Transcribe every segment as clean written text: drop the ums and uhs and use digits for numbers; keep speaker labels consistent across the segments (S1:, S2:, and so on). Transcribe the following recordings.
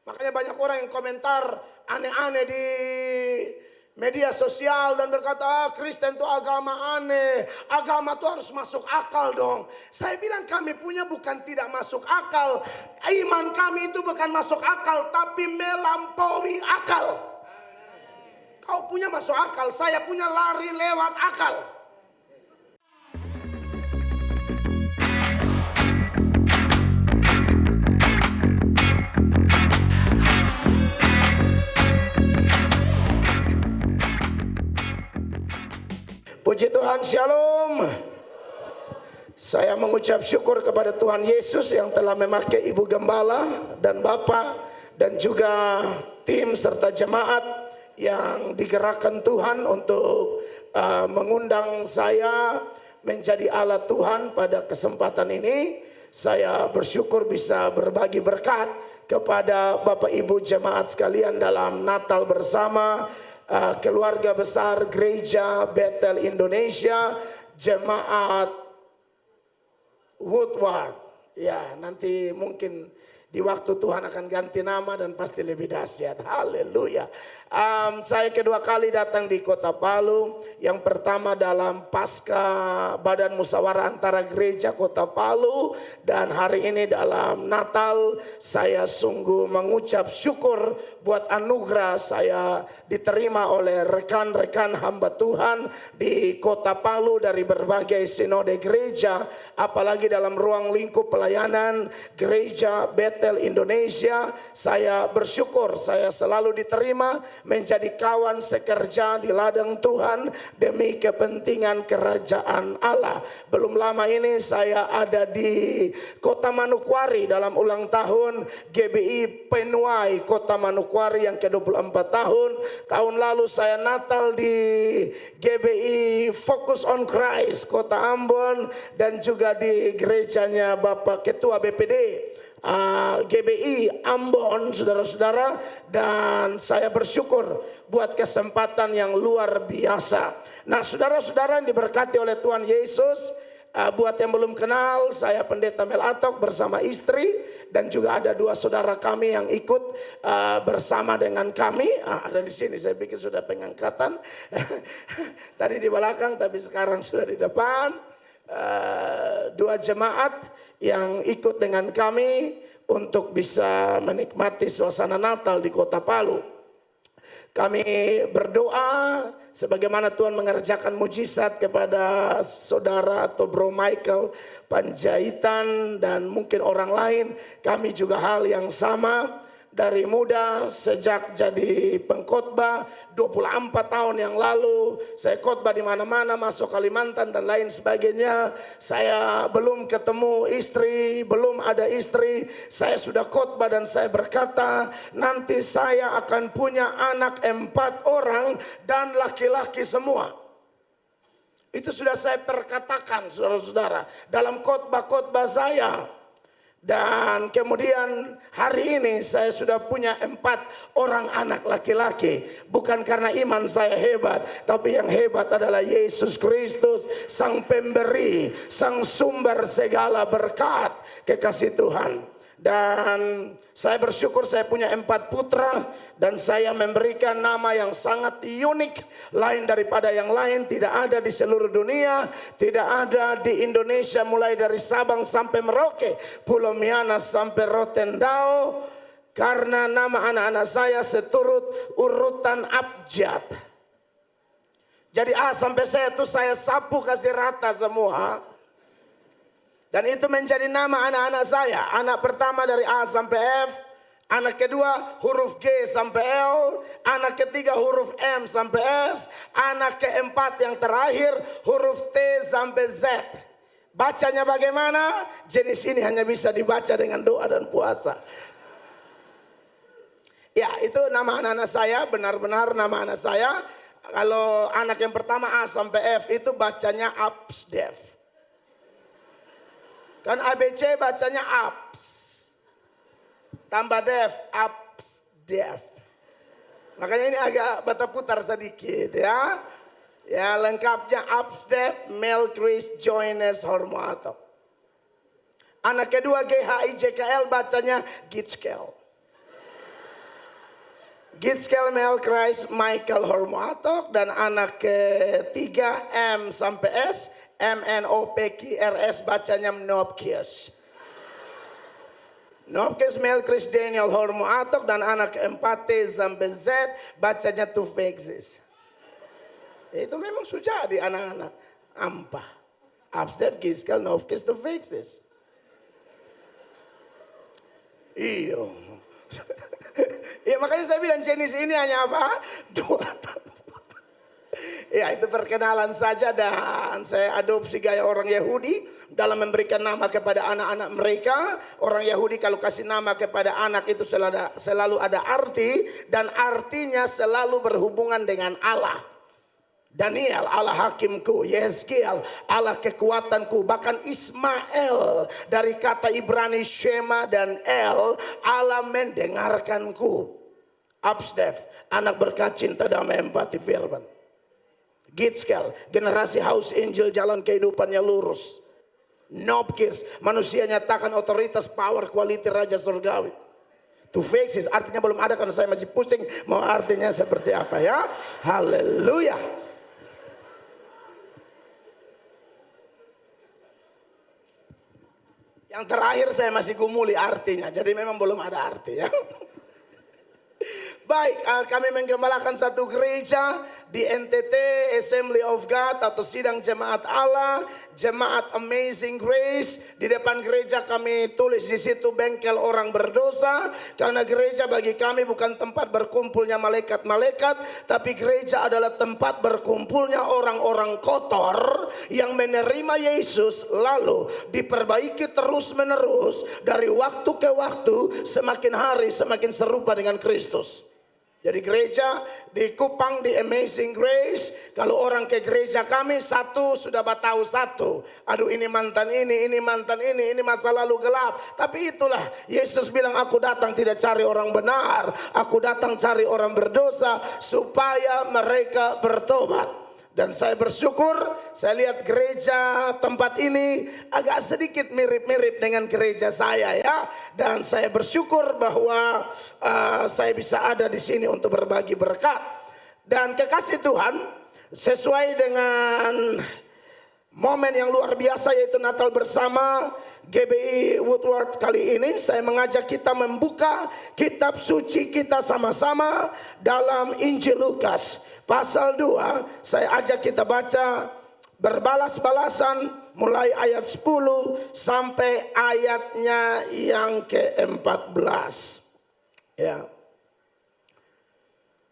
S1: Makanya banyak orang yang komentar aneh-aneh di media sosial dan berkata, Kristen itu agama aneh, agama itu harus masuk akal dong. Saya bilang kami punya bukan tidak masuk akal, iman kami itu bukan masuk akal, tapi melampaui akal. Kau punya masuk akal, saya punya lari lewat akal. Puji Tuhan, shalom. Saya mengucap syukur kepada Tuhan Yesus yang telah memakai Ibu Gembala dan Bapak dan juga tim serta jemaat yang digerakkan Tuhan untuk mengundang saya menjadi alat Tuhan pada kesempatan ini. Saya bersyukur bisa berbagi berkat kepada Bapak Ibu jemaat sekalian dalam Natal bersama. Keluarga besar Gereja Bethel Indonesia, jemaat Woodward. Ya, nanti mungkin di waktu Tuhan akan ganti nama dan pasti lebih dahsyat. Haleluya. Saya kedua kali datang di Kota Palu. Yang pertama dalam pasca Badan Musyawarah Antara Gereja Kota Palu. Dan hari ini dalam Natal saya sungguh mengucap syukur buat anugerah saya diterima oleh rekan-rekan hamba Tuhan di Kota Palu dari berbagai sinode gereja. Apalagi dalam ruang lingkup pelayanan Gereja Bethel Indonesia. Saya bersyukur saya selalu diterima menjadi kawan sekerja di ladang Tuhan demi kepentingan kerajaan Allah. Belum lama ini saya ada di Kota Manokwari dalam ulang tahun GBI Penuai Kota Manokwari yang ke-24 tahun. Tahun lalu saya Natal di GBI Focus on Christ Kota Ambon dan juga di gerejanya Bapak Ketua BPD GBI Ambon, saudara-saudara, dan saya bersyukur buat kesempatan yang luar biasa. Nah, saudara-saudara yang diberkati oleh Tuhan Yesus, buat yang belum kenal, saya Pendeta Mel Atok bersama istri dan juga ada dua saudara kami yang ikut bersama dengan kami. Ada di sini, saya pikir sudah pengangkatan. Tadi di belakang, tapi sekarang sudah di depan. Dua jemaat yang ikut dengan kami untuk bisa menikmati suasana Natal di Kota Palu. Kami berdoa sebagaimana Tuhan mengerjakan mujizat kepada saudara atau Bro Michael Panjaitan dan mungkin orang lain. Kami juga hal yang sama. Dari muda sejak jadi pengkhotbah 24 tahun yang lalu saya khotbah di mana-mana, masuk Kalimantan dan lain sebagainya. Saya belum ketemu istri, belum ada istri. Saya sudah khotbah dan saya berkata nanti saya akan punya anak 4 orang dan laki-laki semua. Itu sudah saya perkatakan saudara-saudara dalam khotbah-khotbah saya. Dan kemudian hari ini saya sudah punya 4 orang anak laki-laki. Bukan karena iman saya hebat, tapi yang hebat adalah Yesus Kristus, Sang Pemberi, Sang Sumber segala berkat, kekasih Tuhan. Dan saya bersyukur saya punya 4 putra dan saya memberikan nama yang sangat unik, lain daripada yang lain, tidak ada di seluruh dunia, tidak ada di Indonesia mulai dari Sabang sampai Merauke, Pulau Miangas sampai Rotendao, karena nama anak-anak saya seturut urutan abjad. Jadi A sampai Z itu saya sapu kasih rata semua. Dan itu menjadi nama anak-anak saya. Anak pertama dari A sampai F. Anak kedua huruf G sampai L. Anak ketiga huruf M sampai S. Anak keempat yang terakhir huruf T sampai Z. Bacanya bagaimana? Jenis ini hanya bisa dibaca dengan doa dan puasa. Ya, itu nama anak-anak saya. Benar-benar nama anak saya. Kalau anak yang pertama A sampai F itu bacanya Absdev. Kan ABC bacanya Abs. Tambah Dev, Absdev. Makanya ini agak bata putar sedikit ya. Ya lengkapnya Absdev Melchris Joines Hormato. Anak kedua GHIJKL bacanya Gitskel. Gitskel Melkreis Michael Hormuatok, dan anak ketiga M sampai S, MNOPQRS bacanya Nopkies. Nopkies Melkreis Daniel Hormuatok, dan anak keempat T sampai Z bacanya Tufexis. Itu memang sudah di anak-anak Ampa. Abstef Gitskel Nopkies Tufexis. Iyo. Ya makanya saya bilang jenis ini hanya apa? Dua. Ya itu perkenalan saja, dan saya adopsi gaya orang Yahudi dalam memberikan nama kepada anak-anak mereka. Orang Yahudi kalau kasih nama kepada anak itu selalu ada arti, dan artinya selalu berhubungan dengan Allah. Daniel, Allah hakimku. Yeskiel, Allah kekuatanku. Bahkan Ismail, dari kata Ibrani Shema dan El, Allah mendengarkanku. Abstef, anak berkat, cinta, damai, empati, firman. Gitskel, generasi House Angel, jalan kehidupannya lurus. Nopkirs, manusia nyatakan otoritas, power, quality, raja surgawi. Tufexis, artinya belum ada karena saya masih pusing mau artinya seperti apa ya. Haleluya. Yang terakhir saya masih gumuli artinya, jadi memang belum ada arti ya. Baik, kami menggembalakan satu gereja di NTT, Assembly of God atau Sidang Jemaat Allah, Jemaat Amazing Grace. Di depan gereja kami tulis di situ bengkel orang berdosa, karena gereja bagi kami bukan tempat berkumpulnya malaikat-malaikat, tapi gereja adalah tempat berkumpulnya orang-orang kotor yang menerima Yesus lalu diperbaiki terus-menerus dari waktu ke waktu, semakin hari semakin serupa dengan Kristus. Jadi gereja di Kupang di Amazing Grace, kalau orang ke gereja kami satu sudah tahu satu. Aduh ini mantan ini mantan ini masa lalu gelap. Tapi itulah Yesus bilang, aku datang tidak cari orang benar, aku datang cari orang berdosa supaya mereka bertobat. Dan saya bersyukur, saya lihat gereja tempat ini agak sedikit mirip-mirip dengan gereja saya ya. Dan saya bersyukur bahwa saya bisa ada di sini untuk berbagi berkat. Dan kekasih Tuhan, sesuai dengan momen yang luar biasa yaitu Natal bersama GBI Woodward kali ini, saya mengajak kita membuka kitab suci kita sama-sama dalam Injil Lukas pasal 2. Saya ajak kita baca berbalas-balasan mulai ayat 10 sampai ayatnya yang ke-14 ya.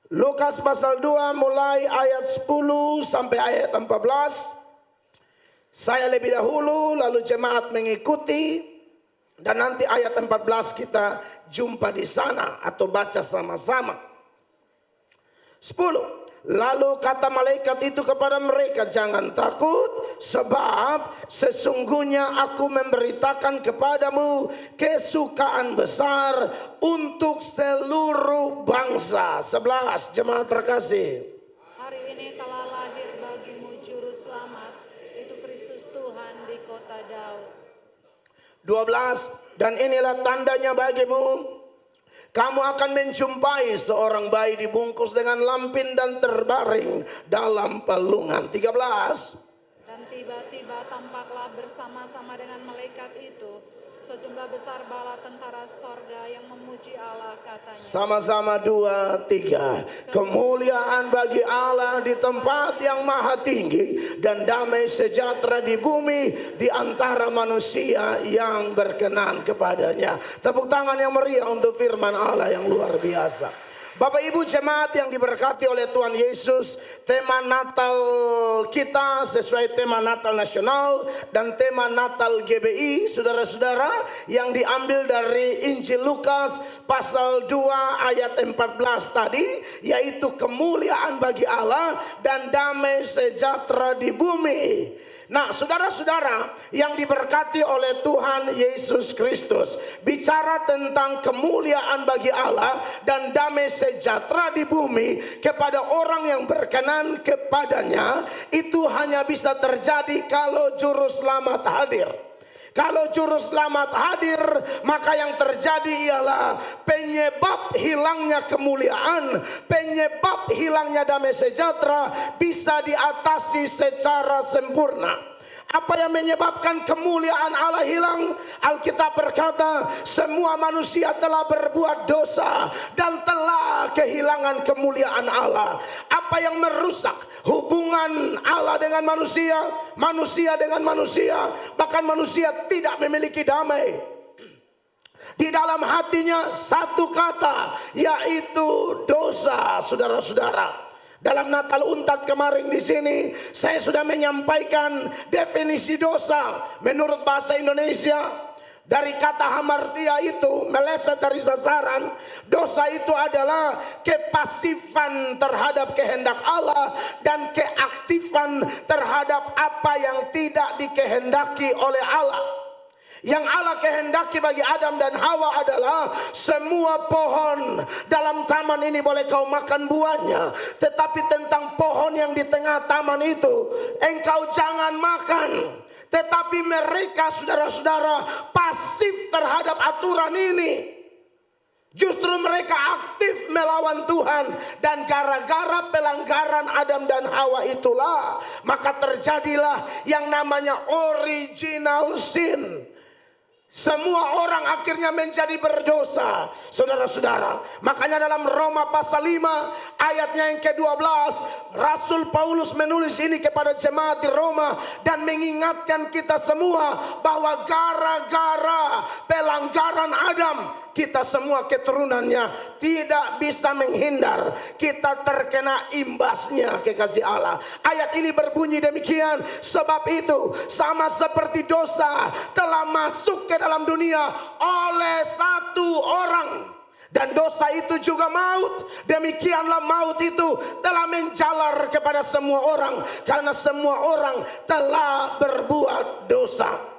S1: Lukas pasal 2 mulai ayat 10 sampai ayat 14. Saya lebih dahulu, lalu jemaat mengikuti, dan nanti ayat 14 kita jumpa di sana atau baca sama-sama. 10. Lalu kata malaikat itu kepada mereka, jangan takut, sebab sesungguhnya aku memberitakan kepadamu kesukaan besar untuk seluruh bangsa. 11. Jemaat terkasih,
S2: hari ini telah lahir bagimu juru selamat, itu Kristus Tuhan di kota Daud.
S1: 12. Dan inilah tandanya bagimu, kamu akan menjumpai seorang bayi dibungkus dengan lampin dan terbaring dalam palungan. 13.
S2: Dan tiba-tiba tampaklah bersama-sama dengan malaikat itu sejumlah besar bala tentara sorga yang memuji Allah, katanya.
S1: Sama-sama 2, 3. Kemuliaan bagi Allah di tempat yang maha tinggi, dan damai sejahtera di bumi di antara manusia yang berkenan kepadanya. Tepuk tangan yang meriah untuk firman Allah yang luar biasa. Bapak Ibu jemaat yang diberkati oleh Tuhan Yesus, tema Natal kita sesuai tema Natal nasional dan tema Natal GBI, saudara-saudara, yang diambil dari Injil Lukas pasal 2 ayat 14 tadi, yaitu kemuliaan bagi Allah dan damai sejahtera di bumi. Nah, saudara-saudara yang diberkati oleh Tuhan Yesus Kristus, bicara tentang kemuliaan bagi Allah dan damai sejahtera di bumi kepada orang yang berkenan kepadanya, itu hanya bisa terjadi kalau juru selamat hadir. Kalau juru selamat hadir, maka yang terjadi ialah penyebab hilangnya kemuliaan, penyebab hilangnya damai sejahtera bisa diatasi secara sempurna. Apa yang menyebabkan kemuliaan Allah hilang? Alkitab berkata, semua manusia telah berbuat dosa dan telah kehilangan kemuliaan Allah. Apa yang merusak hubungan Allah dengan manusia, manusia dengan manusia, bahkan manusia tidak memiliki damai. Di dalam hatinya satu kata, yaitu dosa, saudara-saudara. Dalam Natal Untat kemarin di sini saya sudah menyampaikan definisi dosa menurut bahasa Indonesia. Dari kata hamartia itu meleset dari sasaran. Dosa itu adalah kepasifan terhadap kehendak Allah dan keaktifan terhadap apa yang tidak dikehendaki oleh Allah. Yang Allah kehendaki bagi Adam dan Hawa adalah semua pohon dalam taman ini boleh kau makan buahnya, tetapi tentang pohon yang di tengah taman itu engkau jangan makan. Tetapi mereka, saudara-saudara, pasif terhadap aturan ini. Justru mereka aktif melawan Tuhan. Dan gara-gara pelanggaran Adam dan Hawa itulah maka terjadilah yang namanya original sin. Semua orang akhirnya menjadi berdosa, saudara-saudara. Makanya dalam Roma pasal 5 ayatnya yang ke-12, Rasul Paulus menulis ini kepada jemaat di Roma dan mengingatkan kita semua bahwa gara-gara pelanggaran Adam, kita semua keturunannya tidak bisa menghindar. Kita terkena imbasnya, kekasih Allah. Ayat ini berbunyi demikian. Sebab itu sama seperti dosa telah masuk ke dalam dunia oleh satu orang, dan dosa itu juga maut. Demikianlah maut itu telah menjalar kepada semua orang, karena semua orang telah berbuat dosa.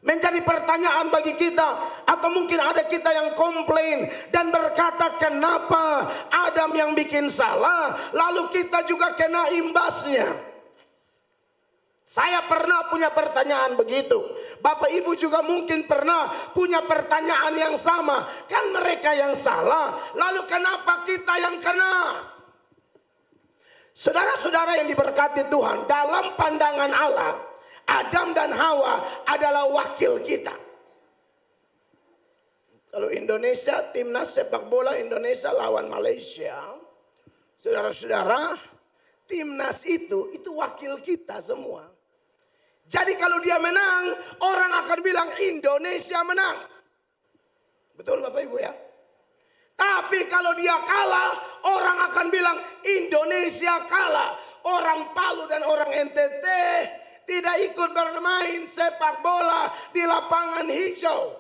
S1: Menjadi pertanyaan bagi kita, atau mungkin ada kita yang komplain dan berkata, kenapa Adam yang bikin salah lalu kita juga kena imbasnya? Saya pernah punya pertanyaan begitu. Bapak Ibu juga mungkin pernah punya pertanyaan yang sama. Kan mereka yang salah, lalu kenapa kita yang kena? Saudara-saudara yang diberkati Tuhan, dalam pandangan Allah, Adam dan Hawa adalah wakil kita. Kalau Indonesia, timnas sepak bola Indonesia lawan Malaysia, saudara-saudara, timnas itu wakil kita semua. Jadi kalau dia menang, orang akan bilang Indonesia menang. Betul Bapak Ibu ya? Tapi kalau dia kalah, orang akan bilang Indonesia kalah. Orang Palu dan orang NTT tidak ikut bermain sepak bola di lapangan hijau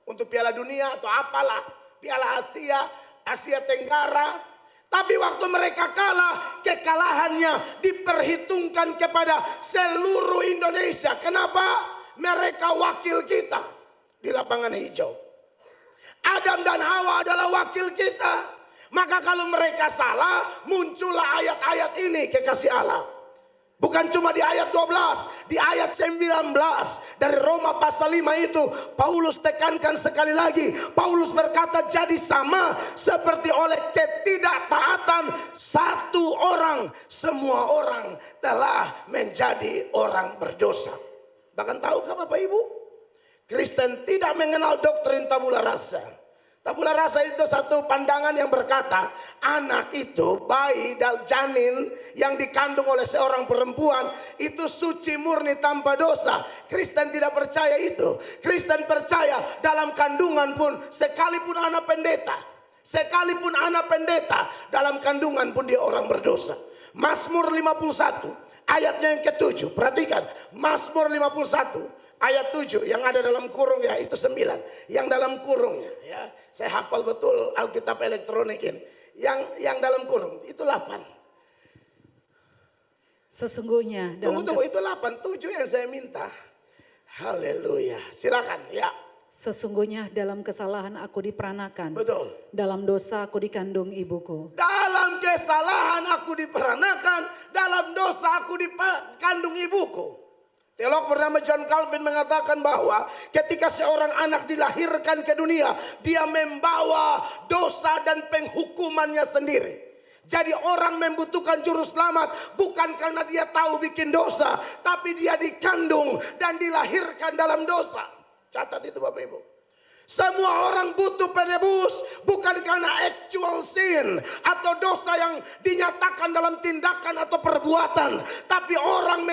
S1: untuk Piala Dunia atau apalah, Piala Asia, Asia Tenggara. Tapi waktu mereka kalah, kekalahannya diperhitungkan kepada seluruh Indonesia. Kenapa? Mereka wakil kita di lapangan hijau. Adam dan Hawa adalah wakil kita. Maka kalau mereka salah, muncullah ayat-ayat ini, kekasih Allah. Bukan cuma di ayat 12, di ayat 19 dari Roma pasal 5 itu Paulus tekankan sekali lagi. Paulus berkata, jadi sama seperti oleh ketidaktaatan satu orang, semua orang telah menjadi orang berdosa. Bahkan tahukah Bapak Ibu, Kristen tidak mengenal doktrin tabula rasa. Tabula rasa itu satu pandangan yang berkata, anak itu, bayi dan janin yang dikandung oleh seorang perempuan itu suci murni tanpa dosa. Kristen tidak percaya itu. Kristen percaya dalam kandungan pun, sekalipun anak pendeta, dalam kandungan pun dia orang berdosa. Mazmur 51 ayatnya yang ke-7, perhatikan, Mazmur 51 ayat 7 yang ada dalam kurung ya itu 9. Yang dalam kurungnya ya, saya hafal betul Alkitab elektronik ini. Yang dalam kurung itu 8.
S2: Sesungguhnya dalam
S1: Tunggu itu 8, 7 yang saya minta. Haleluya. Silakan ya.
S2: Sesungguhnya dalam kesalahan aku diperanakan.
S1: Betul.
S2: Dalam dosa aku dikandung ibuku.
S1: Dalam kesalahan aku diperanakan, dalam dosa aku dikandung ibuku. Teolog bernama John Calvin mengatakan bahwa ketika seorang anak dilahirkan ke dunia, dia membawa dosa dan penghukumannya sendiri. Jadi orang membutuhkan juru selamat bukan karena dia tahu bikin dosa, tapi dia dikandung dan dilahirkan dalam dosa. Catat itu Bapak Ibu. Semua orang butuh penebus bukan karena actual sin atau dosa yang dinyatakan dalam tindakan atau perbuatan, tapi orang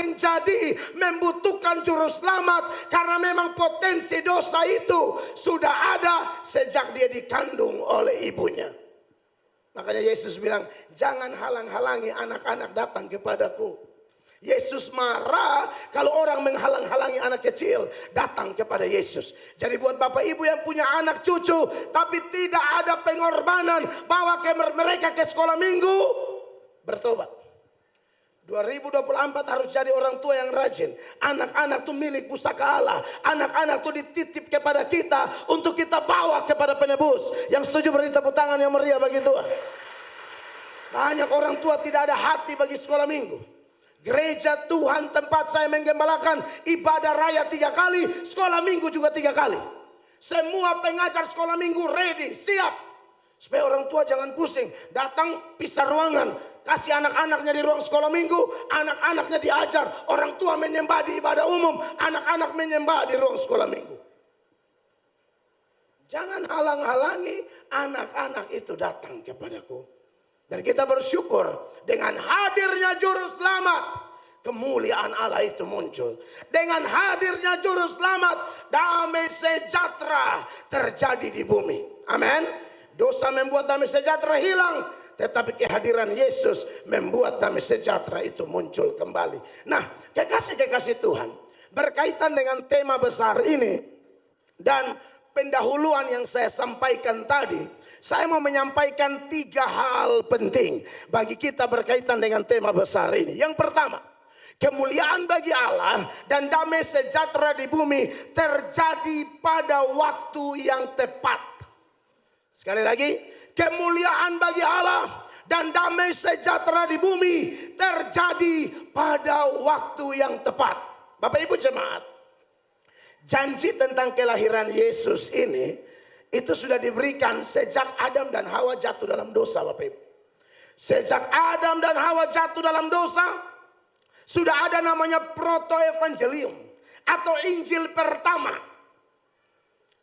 S1: membutuhkan juru selamat karena memang potensi dosa itu sudah ada sejak dia dikandung oleh ibunya. Makanya Yesus bilang, jangan halang-halangi anak-anak datang kepadaku. Yesus marah kalau orang menghalang-halangi anak kecil datang kepada Yesus. Jadi buat Bapak Ibu yang punya anak cucu tapi tidak ada pengorbanan, bawa mereka ke sekolah minggu, bertobat. 2024 harus jadi orang tua yang rajin. Anak-anak itu milik pusaka Allah. Anak-anak itu dititip kepada kita untuk kita bawa kepada penebus. Yang setuju beri tepuk tangan yang meriah bagi Tuhan. Banyak orang tua tidak ada hati bagi sekolah minggu. Gereja Tuhan tempat saya menggembalakan ibadah raya 3 kali, sekolah minggu juga 3 kali. Semua pengajar sekolah minggu ready, siap. Supaya orang tua jangan pusing, datang pisah ruangan, kasih anak-anaknya di ruang sekolah minggu, anak-anaknya diajar. Orang tua menyembah di ibadah umum, anak-anak menyembah di ruang sekolah minggu. Jangan halang-halangi anak-anak itu datang kepadaku. Dan kita bersyukur dengan hadirnya juru selamat, kemuliaan Allah itu muncul. Dengan hadirnya juru selamat, damai sejahtera terjadi di bumi. Amin. Dosa membuat damai sejahtera hilang, tetapi kehadiran Yesus membuat damai sejahtera itu muncul kembali. Nah, kekasih-kekasih Tuhan, berkaitan dengan tema besar ini dan pendahuluan yang saya sampaikan tadi, saya mau menyampaikan 3 hal penting bagi kita berkaitan dengan tema besar ini. Yang pertama, kemuliaan bagi Allah dan damai sejahtera di bumi terjadi pada waktu yang tepat. Sekali lagi, kemuliaan bagi Allah dan damai sejahtera di bumi terjadi pada waktu yang tepat. Bapak Ibu jemaat, janji tentang kelahiran Yesus ini itu sudah diberikan sejak Adam dan Hawa jatuh dalam dosa, Bapak Ibu. Sejak Adam dan Hawa jatuh dalam dosa, sudah ada namanya proto-evangelium atau Injil pertama.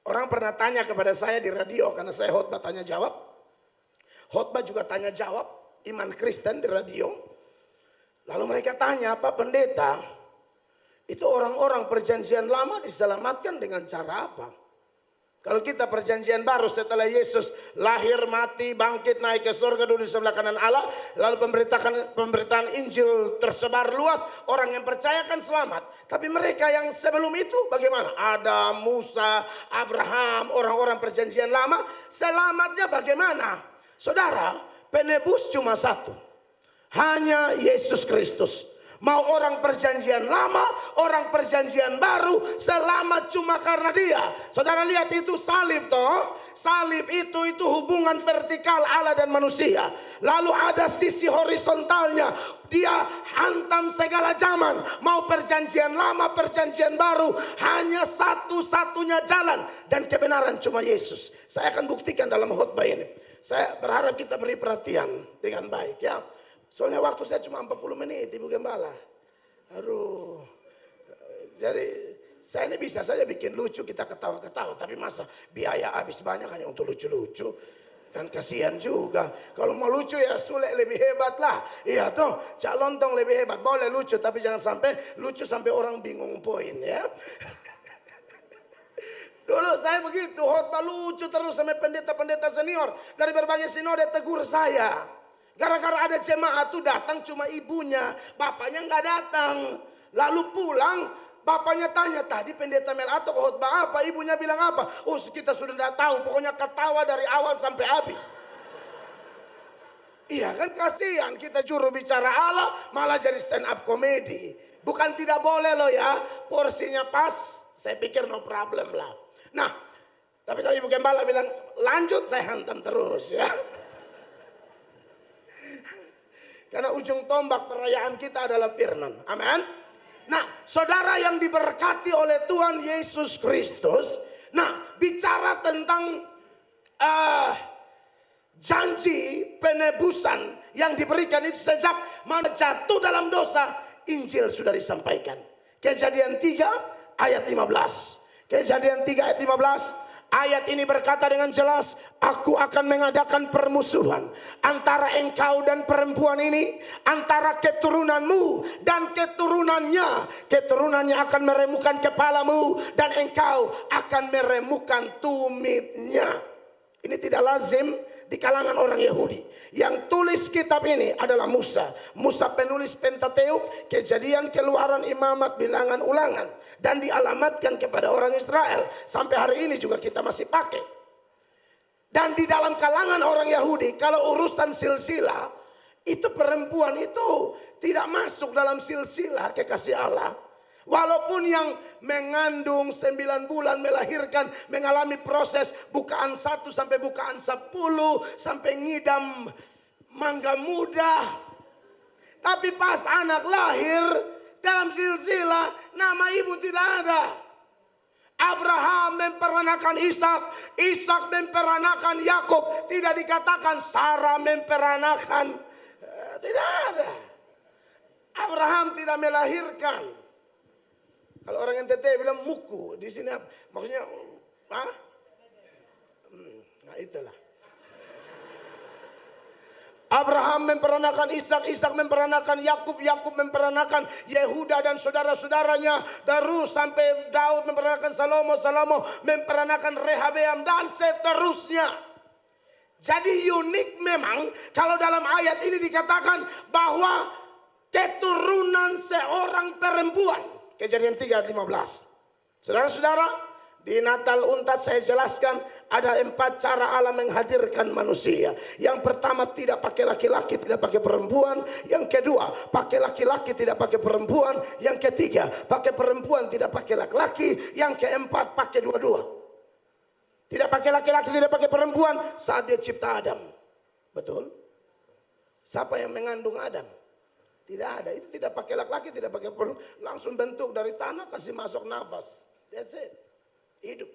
S1: Orang pernah tanya kepada saya di radio karena saya khotbah tanya jawab. Khotbah juga tanya jawab iman Kristen di radio. Lalu mereka tanya, Pak Pendeta, itu orang-orang perjanjian lama diselamatkan dengan cara apa? Kalau kita perjanjian baru setelah Yesus lahir, mati, bangkit, naik ke surga, duduk di sebelah kanan Allah, lalu pemberitaan Injil tersebar luas, orang yang percaya kan selamat. Tapi mereka yang sebelum itu bagaimana? Adam, Musa, Abraham, orang-orang perjanjian lama, selamatnya bagaimana? Saudara, penebus cuma satu, hanya Yesus Kristus. Mau orang perjanjian lama, orang perjanjian baru, selamat cuma karena dia. Saudara lihat itu salib toh. Salib itu hubungan vertikal Allah dan manusia. Lalu ada sisi horizontalnya. Dia hantam segala zaman. Mau perjanjian lama, perjanjian baru, hanya satu-satunya jalan. Dan kebenaran cuma Yesus. Saya akan buktikan dalam khotbah ini. Saya berharap kita beri perhatian dengan baik ya. Soalnya waktu saya cuma 40 menit Ibu Gembala. Aduh. Jadi saya ini bisa saja bikin lucu, kita ketawa-ketawa. Tapi masa biaya habis banyak hanya untuk lucu-lucu. Kan kasihan juga. Kalau mau lucu ya Sule lebih hebat lah. Iya toh, Cak Lontong lebih hebat. Boleh lucu tapi jangan sampai lucu sampai orang bingung poin ya. Dulu saya begitu, khotbah lucu terus sama pendeta-pendeta senior. Dari berbagai sinode tegur saya. Gara-gara ada jemaat tuh datang cuma ibunya, bapaknya nggak datang. Lalu pulang, bapaknya tanya, tadi pendeta Melato khotbah apa? Ibunya bilang apa? Oh kita sudah tidak tahu, pokoknya ketawa dari awal sampai habis. Iya kan kasihan kita juru bicara Allah malah jadi stand up komedi. Bukan tidak boleh loh ya, porsinya pas, saya pikir no problem lah. Nah, tapi kalau Ibu Gembala bilang lanjut, saya hantam terus ya. Karena ujung tombak perayaan kita adalah firman. Amin. Nah, saudara yang diberkati oleh Tuhan Yesus Kristus. Nah, bicara tentang janji penebusan yang diberikan itu sejak mana jatuh dalam dosa, Injil sudah disampaikan. Kejadian 3 ayat 15. Kejadian 3 ayat 15. Ayat ini berkata dengan jelas, aku akan mengadakan permusuhan antara engkau dan perempuan ini, antara keturunanmu dan keturunannya. Keturunannya akan meremukkan kepalamu dan engkau akan meremukkan tumitnya. Ini tidak lazim di kalangan orang Yahudi. Yang tulis kitab ini adalah Musa. Musa penulis Pentateuk, Kejadian, Keluaran, Imamat, Bilangan, Ulangan. Dan dialamatkan kepada orang Israel. Sampai hari ini juga kita masih pakai. Dan di dalam kalangan orang Yahudi, kalau urusan silsilah, itu perempuan itu tidak masuk dalam silsilah kekasih Allah. Walaupun yang mengandung 9 bulan melahirkan mengalami proses bukaan 1 sampai bukaan 10 sampai ngidam mangga muda. Tapi pas anak lahir dalam silsilah nama ibu tidak ada. Abraham memperanakan Ishak, Ishak memperanakan Yakub. Tidak dikatakan Sarah memperanakan, tidak ada. Abraham tidak melahirkan. Kalau orang NTT bilang muku, di sini maksudnya, nah itulah. Abraham memperanakan Ishak, Ishak memperanakan Yakub, Yakub memperanakan Yehuda dan saudara-saudaranya, terus sampai Daud memperanakan Salomo, Salomo memperanakan Rehabeam dan seterusnya. Jadi unik memang kalau dalam ayat ini dikatakan bahwa keturunan seorang perempuan. Kejadian 3 ayat 15. Saudara-saudara, di Natal Untat saya jelaskan ada 4 cara Allah menghadirkan manusia. Yang pertama tidak pakai laki-laki, tidak pakai perempuan. Yang kedua pakai laki-laki, tidak pakai perempuan. Yang ketiga pakai perempuan, tidak pakai laki-laki. Yang keempat pakai dua-dua. Tidak pakai laki-laki, tidak pakai perempuan saat dia cipta Adam. Betul? Siapa yang mengandung Adam? Tidak ada, itu tidak pakai laki-laki, tidak pakai perempuan. Langsung bentuk dari tanah, kasih masuk nafas. That's it. Hidup.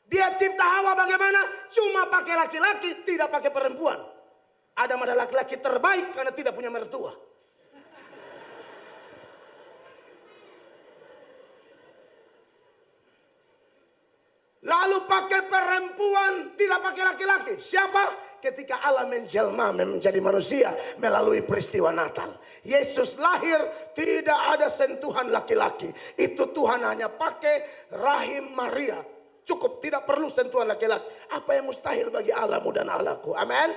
S1: Dia cipta Hawa bagaimana? Cuma pakai laki-laki, tidak pakai perempuan. Adam adalah laki-laki terbaik karena tidak punya mertua. Lalu pakai perempuan, tidak pakai laki-laki. Siapa? Ketika Allah menjelma menjadi manusia melalui peristiwa Natal. Yesus lahir tidak ada sentuhan laki-laki. Itu Tuhan hanya pakai rahim Maria. Cukup, tidak perlu sentuhan laki-laki. Apa yang mustahil bagi Allahmu dan Allahku. Amin.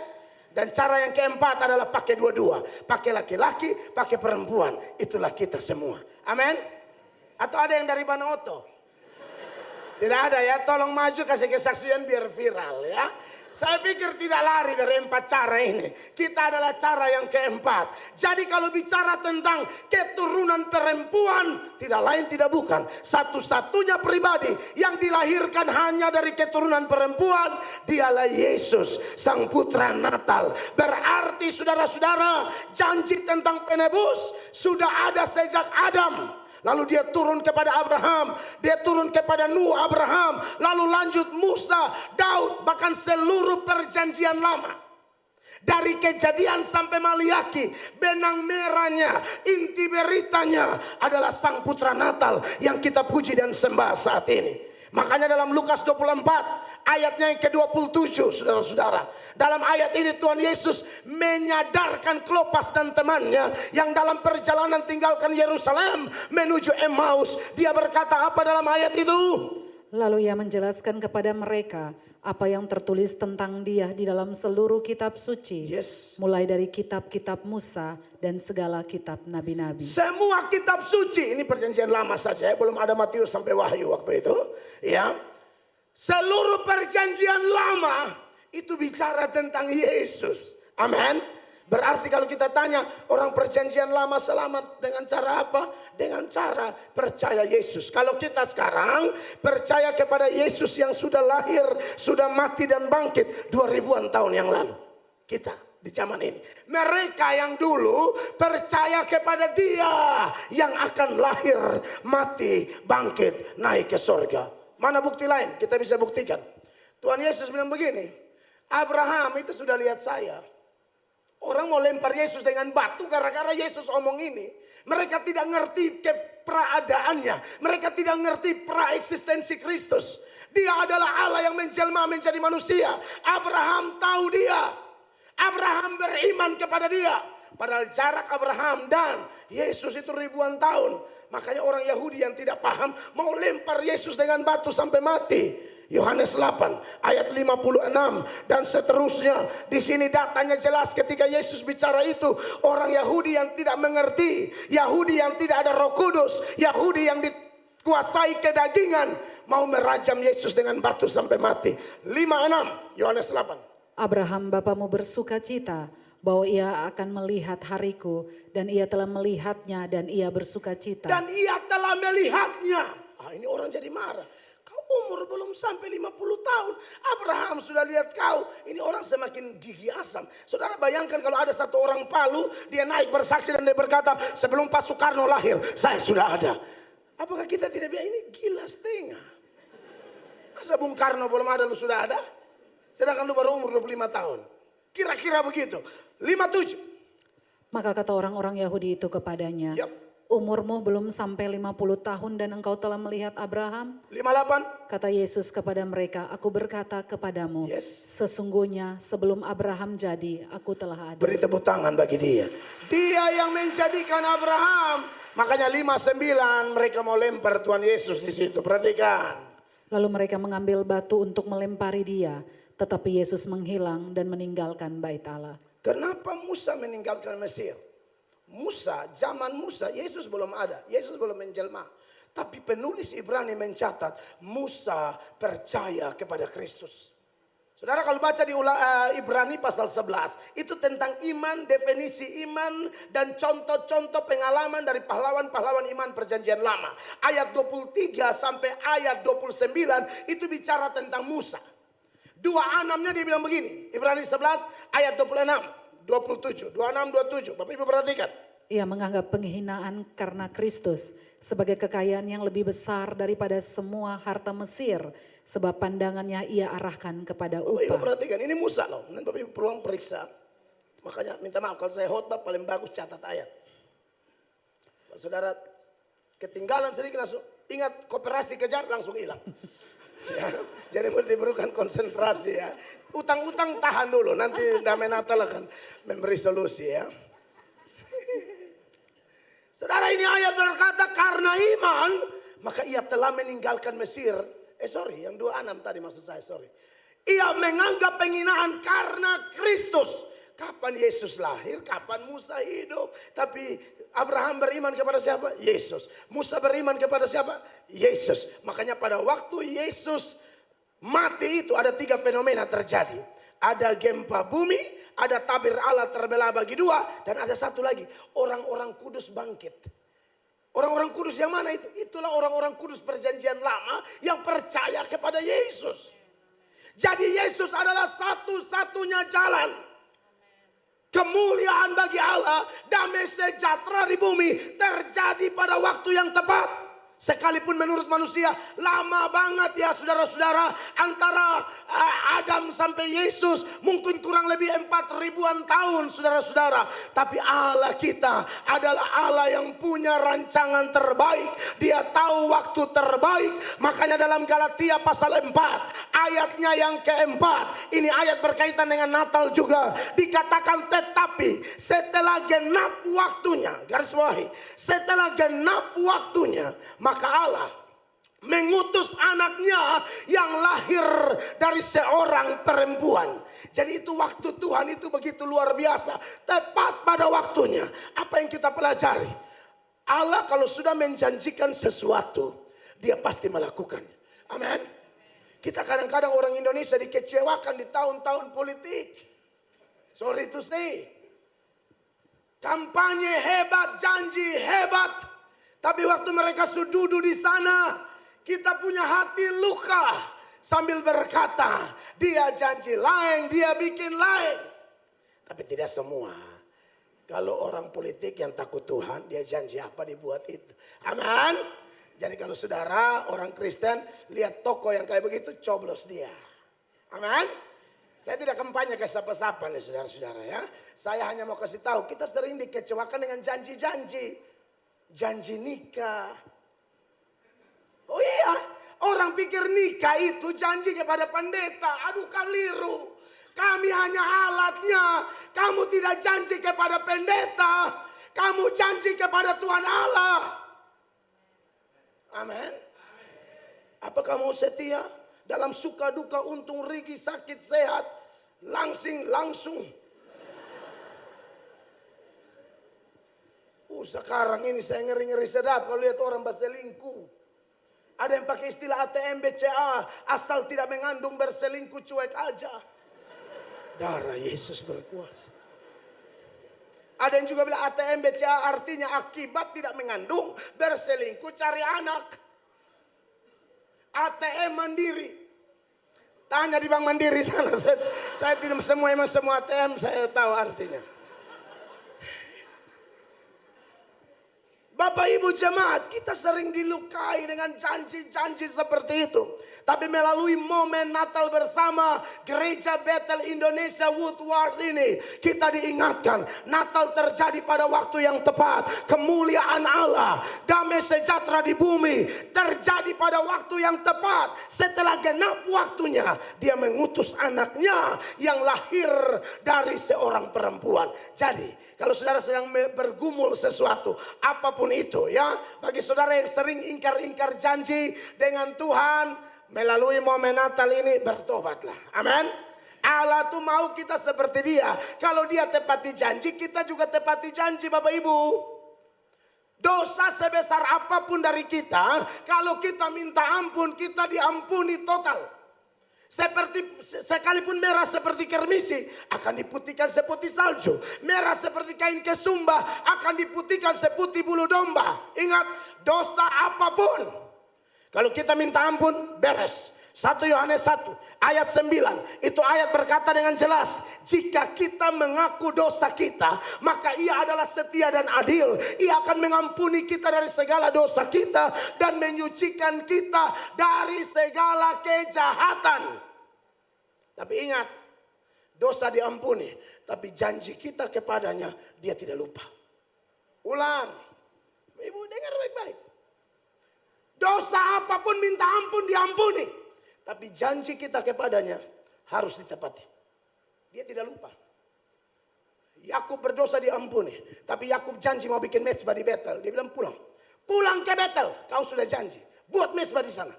S1: Dan cara yang keempat adalah pakai dua-dua. Pakai laki-laki, pakai perempuan. Itulah kita semua. Amin. Atau ada yang dari Banoto? Tidak ada ya, tolong maju kasih kesaksian biar viral ya. Saya pikir tidak lari dari 4 cara ini. Kita adalah cara yang keempat. Jadi kalau bicara tentang keturunan perempuan, tidak lain tidak bukan. Satu-satunya pribadi yang dilahirkan hanya dari keturunan perempuan, dialah Yesus, Sang Putra Natal. Berarti saudara-saudara, janji tentang penebus sudah ada sejak Adam. Lalu dia turun kepada Abraham, dia turun kepada Nuh, Abraham, lalu lanjut Musa, Daud, bahkan seluruh perjanjian lama. Dari Kejadian sampai Maliaki, benang merahnya, inti beritanya adalah Sang Putra Natal yang kita puji dan sembah saat ini. Makanya dalam Lukas 24 ayatnya yang ke-27, saudara-saudara. Dalam ayat ini Tuhan Yesus menyadarkan Klopas dan temannya yang dalam perjalanan tinggalkan Yerusalem menuju Emmaus. Dia berkata apa dalam ayat itu?
S2: Lalu ia menjelaskan kepada mereka apa yang tertulis tentang dia di dalam seluruh kitab suci.
S1: Yes.
S2: Mulai dari kitab-kitab Musa dan segala kitab nabi-nabi.
S1: Semua kitab suci, ini perjanjian lama saja ya, belum ada Matius sampai Wahyu waktu itu. Ya, seluruh perjanjian lama itu bicara tentang Yesus. Amin. Berarti kalau kita tanya orang perjanjian lama selamat dengan cara apa? Dengan cara percaya Yesus. Kalau kita sekarang percaya kepada Yesus yang sudah lahir, sudah mati dan bangkit 2000-an tahun yang lalu. Kita. di zaman ini. Mereka yang dulu percaya kepada Dia yang akan lahir, mati, bangkit, naik ke sorga. Mana bukti lain? Kita bisa buktikan. Tuhan Yesus bilang begini, Abraham itu sudah lihat saya. Orang mau lempar Yesus dengan batu gara-gara Yesus omong ini. Mereka tidak ngerti keberadaannya. Mereka tidak ngerti praeksistensi Kristus. Dia adalah Allah yang menjelma menjadi manusia. Abraham tahu Dia. Abraham beriman kepada Dia. Padahal jarak Abraham dan Yesus itu ribuan tahun. Makanya orang Yahudi yang tidak paham mau lempar Yesus dengan batu sampai mati. Yohanes 8 ayat 56 dan seterusnya. Di sini datanya jelas ketika Yesus bicara itu, orang Yahudi yang tidak mengerti, Yahudi yang tidak ada Roh Kudus, Yahudi yang dikuasai kedagingan mau merajam Yesus dengan batu sampai mati. 56 Yohanes 8.
S2: Abraham bapamu bersuka cita bahwa ia akan melihat hariku, dan ia telah melihatnya dan ia bersuka cita.
S1: Dan ia telah melihatnya. Ini orang jadi marah. Kau umur belum sampai 50 tahun. Abraham sudah lihat kau. Ini orang semakin gigi asam. Saudara bayangkan kalau ada satu orang Palu, dia naik bersaksi dan dia berkata, sebelum Pak Soekarno lahir, saya sudah ada. Apakah kita tidak bilang ini gila setengah? Masa Bung Karno belum ada lu sudah ada? Sedangkan lu baru umur 25 tahun. Kira-kira begitu. 57.
S2: Maka kata orang-orang Yahudi itu kepadanya, umurmu belum sampai 50 tahun dan engkau telah melihat Abraham?
S1: 58.
S2: Kata Yesus kepada mereka, aku berkata kepadamu, sesungguhnya sebelum Abraham jadi, aku telah ada.
S1: Beri tepuk tangan bagi Dia. Dia yang menjadikan Abraham. Makanya 59 mereka mau lempar Tuhan Yesus di situ. Perhatikan.
S2: Lalu mereka mengambil batu untuk melempari Dia. Tetapi Yesus menghilang dan meninggalkan bait Allah.
S1: Kenapa Musa meninggalkan Mesir? Musa, zaman Musa, Yesus belum ada. Yesus belum menjelma. Tapi penulis Ibrani mencatat, Musa percaya kepada Kristus. Saudara kalau baca di Ibrani pasal 11, itu tentang iman, definisi iman, dan contoh-contoh pengalaman dari pahlawan-pahlawan iman perjanjian lama. Ayat 23 sampai ayat 29 itu bicara tentang Musa. 26-nya dia bilang begini, Ibrani 11 ayat 26, 27, 26, 27. Bapak Ibu perhatikan.
S2: Ia menganggap penghinaan karena Kristus sebagai kekayaan yang lebih besar daripada semua harta Mesir. Sebab pandangannya ia arahkan kepada upah.
S1: Bapak Ibu perhatikan, ini Musa loh. Nanti Bapak Ibu peluang periksa. Makanya minta maaf kalau saya khotbah paling bagus catat ayat. Kalau saudara ketinggalan sedikit langsung ingat koperasi kejar langsung hilang. Ya, jadi diperlukan konsentrasi ya. Utang-utang tahan dulu, nanti damai Natal akan memberi solusi ya. Saudara ini ayat berkata karena iman maka ia telah meninggalkan Mesir. Yang 26 tadi maksud saya, Ia menganggap penghinaan karena Kristus. Kapan Yesus lahir, kapan Musa hidup. Tapi Abraham beriman kepada siapa? Yesus. Musa beriman kepada siapa? Yesus. Makanya pada waktu Yesus mati itu ada 3 fenomena terjadi. Ada gempa bumi, ada tabir Allah terbelah bagi 2. Dan ada satu lagi, orang-orang kudus bangkit. Orang-orang kudus yang mana itu? Itulah orang-orang kudus perjanjian lama yang percaya kepada Yesus. Jadi Yesus adalah satu-satunya jalan. Kemuliaan bagi Allah, damai sejahtera di bumi terjadi pada waktu yang tepat. Sekalipun menurut manusia lama banget ya saudara-saudara. Antara Adam sampai Yesus mungkin kurang lebih 4.000-an tahun saudara-saudara. Tapi Allah kita adalah Allah yang punya rancangan terbaik. Dia tahu waktu terbaik. Makanya dalam Galatia pasal 4 ayatnya yang keempat. Ini ayat berkaitan dengan Natal juga. Dikatakan tetapi setelah genap waktunya. Garis bawahi. Setelah genap waktunya. Maka Allah mengutus anaknya yang lahir dari seorang perempuan. Jadi itu waktu Tuhan itu begitu luar biasa. Tepat pada waktunya. Apa yang kita pelajari? Allah kalau sudah menjanjikan sesuatu, Dia pasti melakukan. Amin. Kita kadang-kadang orang Indonesia dikecewakan di tahun-tahun politik. Sorry to say. Kampanye hebat, janji hebat. Tapi waktu mereka sudah duduk di sana, kita punya hati luka sambil berkata, dia janji lain, dia bikin lain. Tapi tidak semua. Kalau orang politik yang takut Tuhan, dia janji apa dibuat itu. Amin. Jadi kalau saudara orang Kristen lihat toko yang kayak begitu, coblos dia. Amin. Saya tidak kampanye ke siapa-siapa nih saudara-saudara ya. Saya hanya mau kasih tahu, kita sering dikecewakan dengan janji-janji. Janji nikah. Oh iya, orang pikir nikah itu janji kepada pendeta. Aduh keliru. Kami hanya alatnya. Kamu tidak janji kepada pendeta. Kamu janji kepada Tuhan Allah. Amin. Apa kamu setia? Dalam suka duka, untung rugi, sakit sehat. Langsung. Sekarang ini saya ngeri-ngeri sedap kalau lihat orang berselingkuh. Ada yang pakai istilah ATM BCA. Asal tidak mengandung berselingkuh cuek aja. Darah Yesus berkuasa. Ada yang juga bilang ATM BCA artinya akibat tidak mengandung, berselingkuh cari anak. ATM Mandiri. Tanya di Bank Mandiri sana. Saya tidak semua ATM saya tahu artinya. Bapak Ibu jemaat, kita sering dilukai dengan janji-janji seperti itu. Tapi melalui momen Natal bersama Gereja Bethel Indonesia Woodward ini, kita diingatkan Natal terjadi pada waktu yang tepat. Kemuliaan Allah, damai sejahtera di bumi terjadi pada waktu yang tepat. Setelah genap waktunya, dia mengutus anaknya yang lahir dari seorang perempuan. Jadi kalau saudara sedang bergumul sesuatu, apapun itu ya, bagi saudara yang sering ingkar-ingkar janji dengan Tuhan, melalui momen Natal ini bertobatlah. Amin. Allah tuh mau kita seperti dia. Kalau dia tepati janji, kita juga tepati janji Bapak Ibu. Dosa sebesar apapun dari kita, kalau kita minta ampun, kita diampuni total. Sekalipun merah seperti kermisi, akan diputihkan seputih salju. Merah seperti kain kesumba, akan diputihkan seputih bulu domba. Ingat, dosa apapun, kalau kita minta ampun, beres. 1 Yohanes 1 ayat 9. Itu ayat berkata dengan jelas, jika kita mengaku dosa kita, maka ia adalah setia dan adil. Ia akan mengampuni kita dari segala dosa kita dan menyucikan kita dari segala kejahatan. Tapi ingat, dosa diampuni, tapi janji kita kepadanya dia tidak lupa. Ulang. Ibu dengar baik-baik. Dosa apapun minta ampun diampuni. Tapi janji kita kepadanya harus ditepati. Dia tidak lupa. Yakub berdosa diampuni. Tapi Yakub janji mau bikin mezbah di Betel. Dia bilang pulang. Pulang ke Betel. Kau sudah janji. Buat mezbah di sana.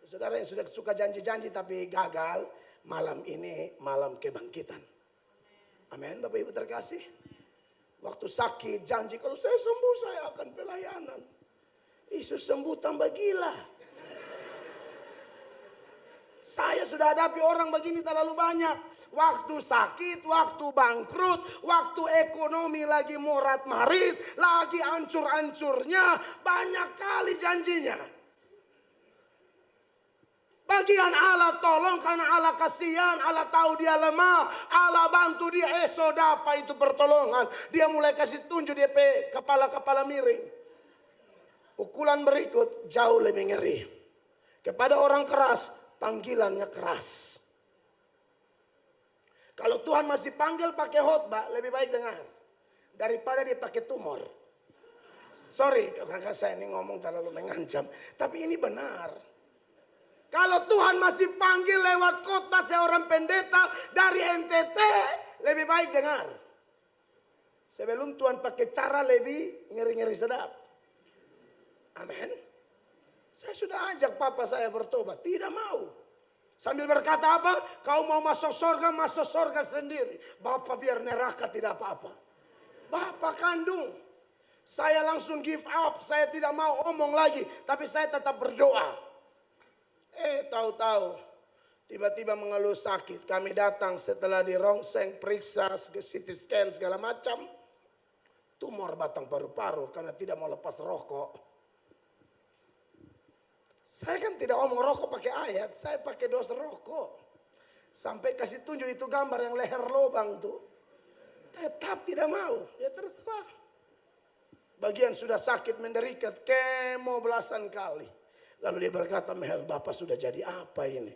S1: Saudara yang sudah suka janji-janji tapi gagal. Malam ini malam kebangkitan. Amin Bapak Ibu terkasih. Waktu sakit janji kalau saya sembuh saya akan pelayanan. Yesus sembuh tambah gila. Saya sudah hadapi orang begini terlalu banyak. Waktu sakit, waktu bangkrut, waktu ekonomi lagi morat marit, lagi hancur-hancurnya, banyak kali janjinya. Bagian Allah tolong karena Allah kasihan, Allah tahu dia lemah, Allah bantu dia, sodapa itu pertolongan. Dia mulai kasih tunjuk dia kepala-kepala miring. Pukulan berikut jauh lebih ngeri. Kepada orang keras, panggilannya keras. Kalau Tuhan masih panggil pakai khotbah, lebih baik dengar. Daripada dia pakai tumor. Sorry, karena saya ini ngomong terlalu mengancam. Tapi ini benar. Kalau Tuhan masih panggil lewat khotbah seorang pendeta dari NTT, lebih baik dengar. Sebelum Tuhan pakai cara lebih ngeri-ngeri sedap. Amin. Saya sudah ajak papa saya bertobat. Tidak mau. Sambil berkata apa? Kau mau masuk surga sendiri. Bapak biar neraka tidak apa-apa. Bapak kandung. Saya langsung give up. Saya tidak mau omong lagi. Tapi saya tetap berdoa. Tahu-tahu. Tiba-tiba mengeluh sakit. Kami datang setelah dirongseng, periksa, CT scan segala macam. Tumor batang paru-paru karena tidak mau lepas rokok. Saya kan tidak omong rokok pakai ayat, saya pakai dosa rokok. Sampai kasih tunjuk itu gambar yang leher lobang tuh. Tetap tidak mau. Ya terserah. Bagian sudah sakit menderita kemo belasan kali. Lalu dia berkata, Mel, Bapak sudah jadi apa ini?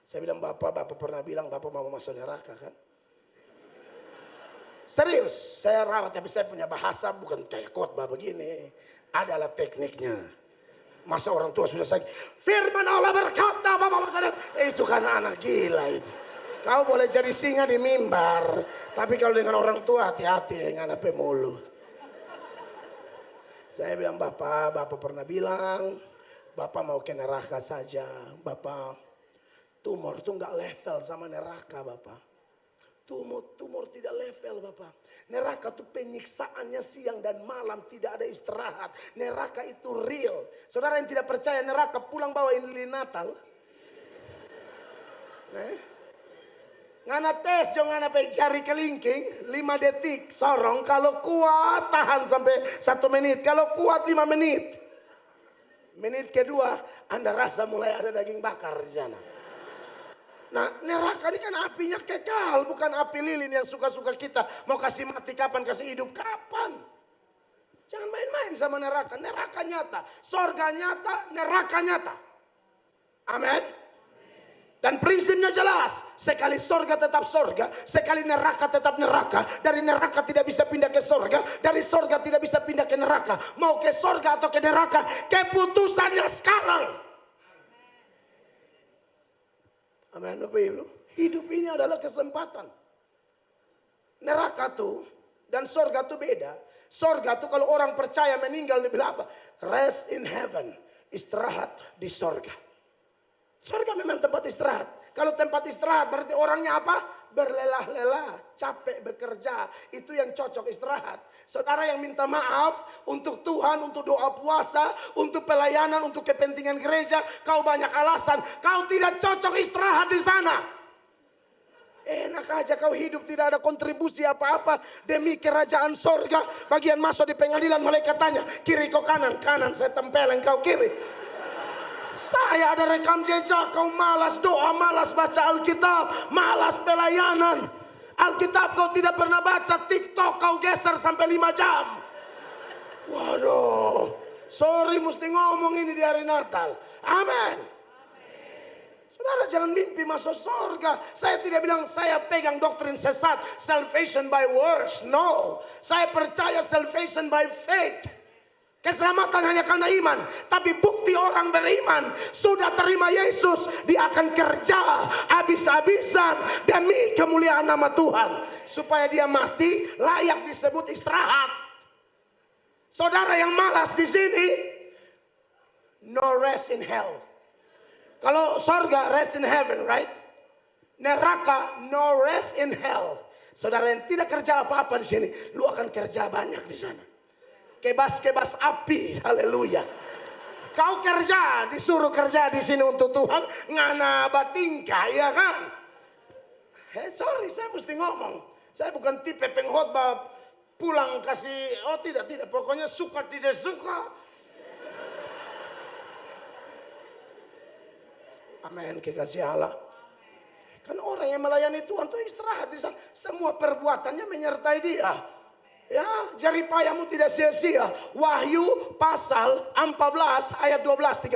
S1: Saya bilang, Bapak pernah bilang Bapak mau masuk neraka kan? Serius, saya rawat, tapi saya punya bahasa bukan kayak khotbah begini. Adalah tekniknya. Masa orang tua sudah sakit, firman Allah berkata, Bapak sadar. Itu karena anak gila itu. Kau boleh jadi singa di mimbar, tapi kalau dengan orang tua hati-hati dengan apa mulu. Saya bilang, Bapak pernah bilang, Bapak mau ke neraka saja. Bapak, tumor tuh nggak level sama neraka, Bapak. Tumor tidak level, Bapak. Neraka itu penyiksaannya siang dan malam, tidak ada istirahat. Neraka itu real. Saudara yang tidak percaya neraka, pulang bawa lilin Natal. Ngana tes, jangan apa jari kelingking, 5 detik, sorong. Kalau kuat tahan sampai 1 menit, kalau kuat 5 menit. Menit kedua, Anda rasa mulai ada daging bakar di sana. Nah, neraka ini kan apinya kekal, bukan api lilin yang suka-suka kita. Mau kasih mati kapan, kasih hidup kapan. Jangan main-main sama neraka. Neraka nyata, sorga nyata, neraka nyata. Amin. Dan prinsipnya jelas, sekali sorga tetap sorga, sekali neraka tetap neraka. Dari neraka tidak bisa pindah ke sorga, dari sorga tidak bisa pindah ke neraka. Mau ke sorga atau ke neraka, keputusannya sekarang. Amin, Bapak Ibu. Hidup ini adalah kesempatan. Neraka tuh dan sorga tuh beda. Sorga tuh kalau orang percaya meninggal dia bilang apa? Rest in heaven, istirahat di sorga. Sorga memang tempat istirahat. Kalau tempat istirahat berarti orangnya apa? Berlelah-lelah, capek bekerja. Itu yang cocok istirahat. Saudara yang minta maaf untuk Tuhan, untuk doa puasa, untuk pelayanan, untuk kepentingan gereja. Kau banyak alasan. Kau tidak cocok istirahat di sana. Enak aja kau hidup tidak ada kontribusi apa-apa demi kerajaan sorga. Bagian masuk di pengadilan malaikat tanya, kiri kau kanan? Kanan, saya tempelin kau kiri. Saya ada rekam jejak, kau malas doa, malas baca Alkitab, malas pelayanan. Alkitab kau tidak pernah baca, TikTok kau geser sampai 5 jam. Waduh, sorry mesti ngomong ini di hari Natal. Amin. Saudara jangan mimpi masuk surga. Saya tidak bilang saya pegang doktrin sesat, salvation by works. No, saya percaya salvation by faith. Keselamatan hanya karena iman. Tapi bukti orang beriman sudah terima Yesus, dia akan kerja habis-habisan demi kemuliaan nama Tuhan. Supaya dia mati layak disebut istirahat. Saudara yang malas di sini, no rest in hell. Kalau sorga rest in heaven, right? Neraka no rest in hell. Saudara yang tidak kerja apa-apa di sini, lu akan kerja banyak di sana. Kebas-kebas api, haleluya. Kau kerja, disuruh kerja di sini untuk Tuhan, ngana batingka, ya kan? Sorry, saya mesti ngomong. Saya bukan tipe pengkhotbah pulang kasih, oh tidak, pokoknya suka tidak suka. Amin, kekasih Allah. Kan orang yang melayani Tuhan tuh istirahat di sana. Semua perbuatannya menyertai dia. Ya, jari payamu tidak sia-sia. Wahyu pasal 14 ayat 12-13.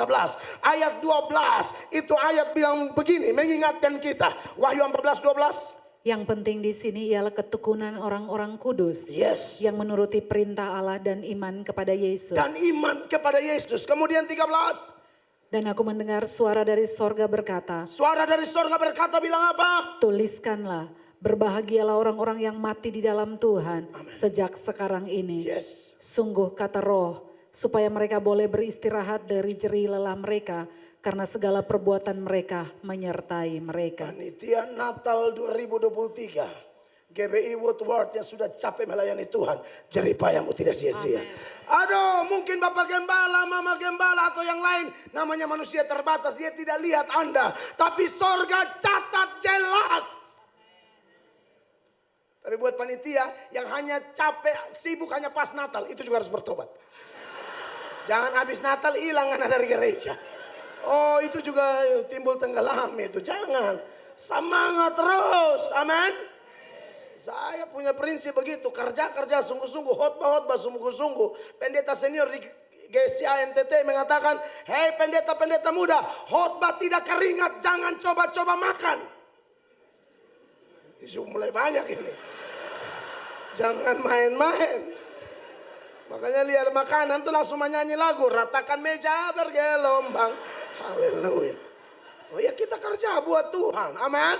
S1: Ayat 12 itu ayat bilang begini, mengingatkan kita. Wahyu 14-12.
S2: Yang penting di sini ialah ketekunan orang-orang kudus.
S1: Yes.
S2: Yang menuruti perintah Allah dan iman kepada Yesus.
S1: Dan iman kepada Yesus. Kemudian 13.
S2: Dan aku mendengar suara dari sorga berkata.
S1: Suara dari sorga berkata bilang apa?
S2: Tuliskanlah. Berbahagialah orang-orang yang mati di dalam Tuhan. Amen. Sejak sekarang ini.
S1: Yes.
S2: Sungguh kata Roh, supaya mereka boleh beristirahat dari jerih lelah mereka, karena segala perbuatan mereka menyertai mereka.
S1: Panitia Natal 2023. GBI Woodward yang sudah capek melayani Tuhan, jerih payahmu tidak sia-sia. Aduh, mungkin Bapak Gembala, Mama Gembala atau yang lain, namanya manusia terbatas, dia tidak lihat Anda. Tapi sorga catat jelas. Tapi buat panitia yang hanya capek, sibuk hanya pas Natal, itu juga harus bertobat. Jangan habis Natal hilang anak dari gereja. Oh itu juga timbul tenggelam itu, jangan. Semangat terus. Amin. Saya punya prinsip begitu. Kerja sungguh-sungguh. Khotbah sungguh-sungguh. Pendeta senior di GSI NTT mengatakan, hei pendeta-pendeta muda, khotbah tidak keringat, jangan coba-coba makan. Isu mulai banyak ini. Jangan main-main. Makanya lihat makanan tuh langsung menyanyi lagu, ratakan meja bergelombang. Haleluya. Oh ya, kita kerja buat Tuhan. Amin.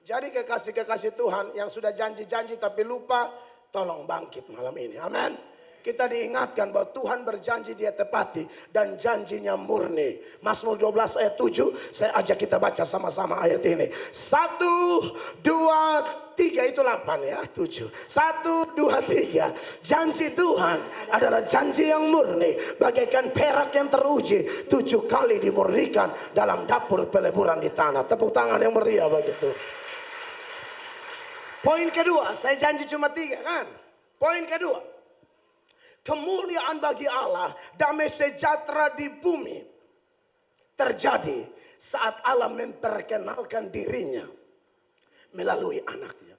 S1: Jadi kekasih-kekasih Tuhan yang sudah janji-janji tapi lupa, tolong bangkit malam ini. Amin. Kita diingatkan bahwa Tuhan berjanji dia tepati dan janjinya murni. Mazmur 12 ayat 7, saya ajak kita baca sama-sama ayat ini. 1, 2, 3 itu 8 ya, 7. 1, 2, 3. Janji Tuhan adalah janji yang murni, bagaikan perak yang teruji 7 kali dimurnikan dalam dapur peleburan di tanah. Tepuk tangan yang meriah begitu. Poin kedua, saya janji cuma 3 kan. Poin kedua. Kemuliaan bagi Allah, damai sejahtera di bumi terjadi saat Allah memperkenalkan dirinya melalui anaknya.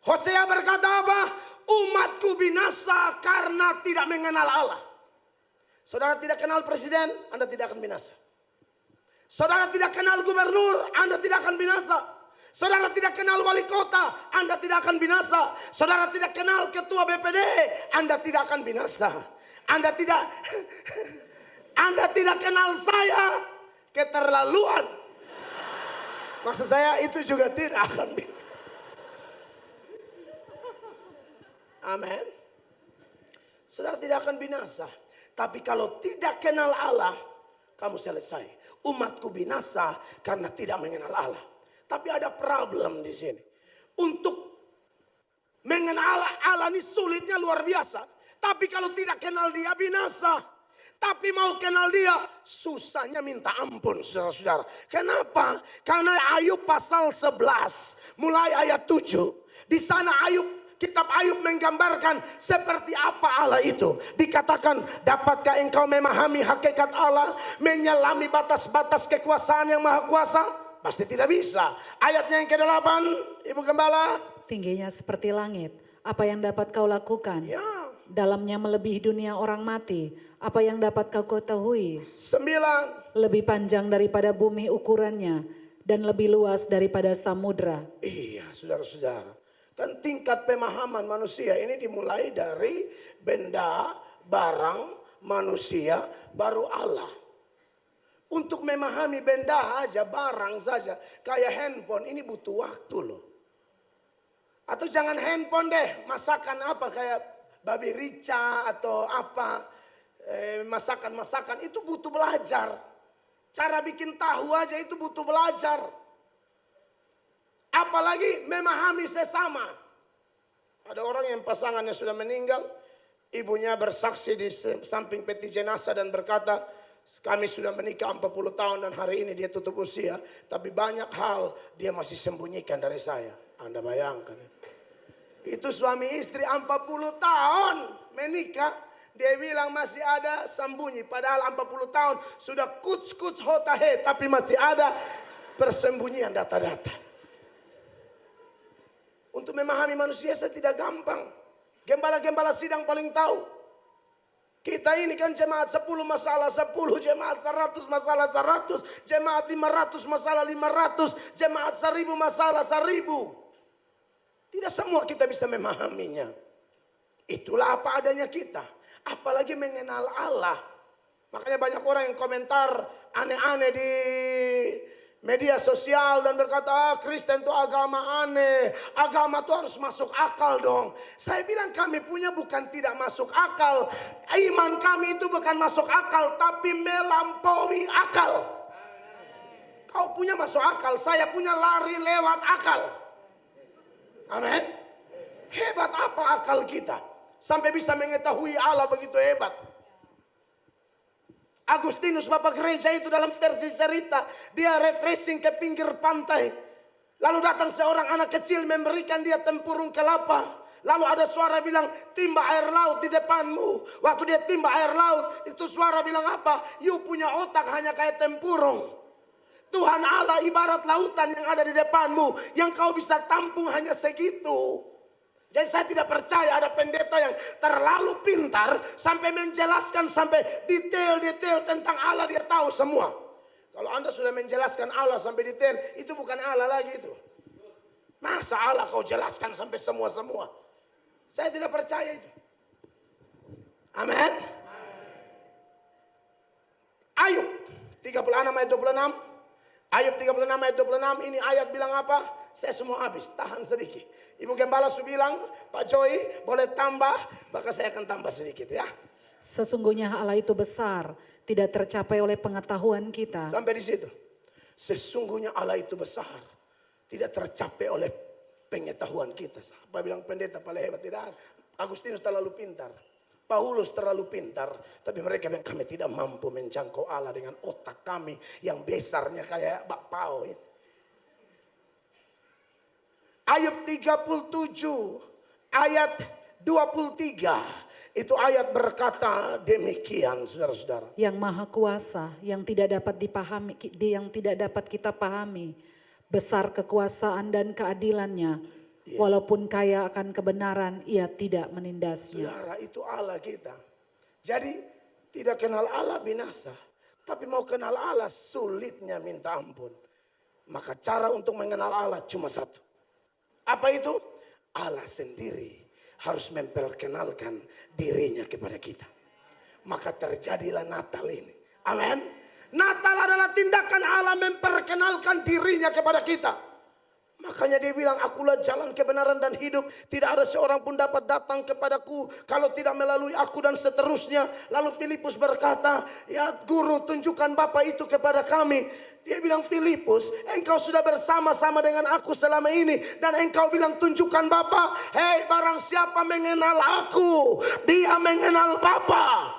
S1: Hosea berkata apa? Umatku binasa karena tidak mengenal Allah. Saudara tidak kenal presiden, Anda tidak akan binasa. Saudara tidak kenal gubernur, Anda tidak akan binasa. Saudara tidak kenal wali kota, Anda tidak akan binasa. Saudara tidak kenal ketua BPD, Anda tidak akan binasa. Anda tidak kenal saya, keterlaluan. Maksud saya itu juga tidak akan binasa. Amin. Saudara tidak akan binasa. Tapi kalau tidak kenal Allah, kamu selesai. Umatku binasa karena tidak mengenal Allah. Tapi ada problem di sini. Untuk mengenal Allah ini sulitnya luar biasa. Tapi kalau tidak kenal dia binasa. Tapi mau kenal dia susahnya minta ampun saudara-saudara. Kenapa? Karena Ayub pasal 11 mulai ayat 7. Di sana kitab Ayub menggambarkan seperti apa Allah itu. Dikatakan, dapatkah engkau memahami hakikat Allah, menyelami batas-batas kekuasaan yang maha kuasa? Pasti tidak bisa. Ayatnya yang ke-8, Ibu Gembala.
S2: Tingginya seperti langit, apa yang dapat kau lakukan?
S1: Ya.
S2: Dalamnya melebihi dunia orang mati, apa yang dapat kau ketahui?
S1: 9.
S2: Lebih panjang daripada bumi ukurannya, dan lebih luas daripada samudra.
S1: Iya, saudara-saudara. Kan tingkat pemahaman manusia ini dimulai dari benda, barang, manusia, baru Allah. Untuk memahami benda aja, barang saja, kayak handphone ini butuh waktu loh. Atau jangan handphone deh, masakan apa kayak babi rica atau apa, masakan-masakan itu butuh belajar. Cara bikin tahu aja itu butuh belajar. Apalagi memahami sesama. Ada orang yang pasangannya sudah meninggal, ibunya bersaksi di samping peti jenazah dan berkata, kami sudah menikah 40 tahun dan hari ini dia tutup usia. Tapi banyak hal dia masih sembunyikan dari saya. Anda bayangkan. Itu suami istri 40 tahun menikah. Dia bilang masih ada sembunyi. Padahal 40 tahun sudah kuts-kuts hotahe. Tapi masih ada persembunyian data-data. Untuk memahami manusia saya tidak gampang. Gembala-gembala sidang paling tahu. Kita ini kan jemaat 10 masalah 10, jemaat 100 masalah 100, jemaat 500 masalah 500, jemaat 1000 masalah 1000. Tidak semua kita bisa memahaminya. Itulah apa adanya kita. Apalagi mengenal Allah. Makanya banyak orang yang komentar aneh-aneh di media sosial dan berkata, Kristen itu agama aneh, agama itu harus masuk akal dong. Saya bilang kami punya bukan tidak masuk akal, iman kami itu bukan masuk akal, tapi melampaui akal. Kau punya masuk akal, saya punya lari lewat akal. Amin. Hebat apa akal kita, sampai bisa mengetahui Allah begitu hebat. Agustinus Bapak Gereja itu dalam versi cerita, dia refreshing ke pinggir pantai. Lalu datang seorang anak kecil memberikan dia tempurung kelapa. Lalu ada suara bilang, timba air laut di depanmu. Waktu dia timba air laut, itu suara bilang apa? You punya otak hanya kayak tempurung. Tuhan Allah ibarat lautan yang ada di depanmu, yang kau bisa tampung hanya segitu. Jadi saya tidak percaya ada pendeta yang terlalu pintar sampai menjelaskan sampai detail-detail tentang Allah, dia tahu semua. Kalau Anda sudah menjelaskan Allah sampai detail, itu bukan Allah lagi itu. Masa Allah kau jelaskan sampai semua-semua? Saya tidak percaya itu. Amin. Ayub 36 ayat 26. Ayub 36 ayat 26 ini ayat bilang apa? Saya semua habis, tahan sedikit. Ibu Gembala su bilang, Pak Joy boleh tambah, maka saya akan tambah sedikit ya.
S2: Sesungguhnya Allah itu besar, tidak tercapai oleh pengetahuan kita.
S1: Sampai di situ. Sesungguhnya Allah itu besar, tidak tercapai oleh pengetahuan kita. Siapa bilang pendeta paling hebat? Tidak. Agustinus terlalu pintar. Paulus terlalu pintar. Tapi mereka bilang kami tidak mampu menjangkau Allah dengan otak kami yang besarnya kayak bakpao. Ayub 37 ayat 23. Itu ayat berkata demikian, saudara-saudara.
S2: Yang maha kuasa, yang tidak dapat dipahami, yang tidak dapat kita pahami. Besar kekuasaan dan keadilannya. Walaupun kaya akan kebenaran, ia tidak menindasnya.
S1: Saudara, itu Allah kita. Jadi tidak kenal Allah binasa. Tapi mau kenal Allah sulitnya minta ampun. Maka cara untuk mengenal Allah cuma satu. Apa itu? Allah sendiri harus memperkenalkan dirinya kepada kita. Maka terjadilah Natal ini. Amin. Natal adalah tindakan Allah memperkenalkan dirinya kepada kita. Makanya dia bilang, akulah jalan kebenaran dan hidup. Tidak ada seorang pun dapat datang kepadaku kalau tidak melalui aku, dan seterusnya. Lalu Filipus berkata, ya guru, tunjukkan Bapa itu kepada kami. Dia bilang, Filipus, engkau sudah bersama-sama dengan aku selama ini, dan engkau bilang tunjukkan Bapa. Hei, barang siapa mengenal aku, dia mengenal Bapa.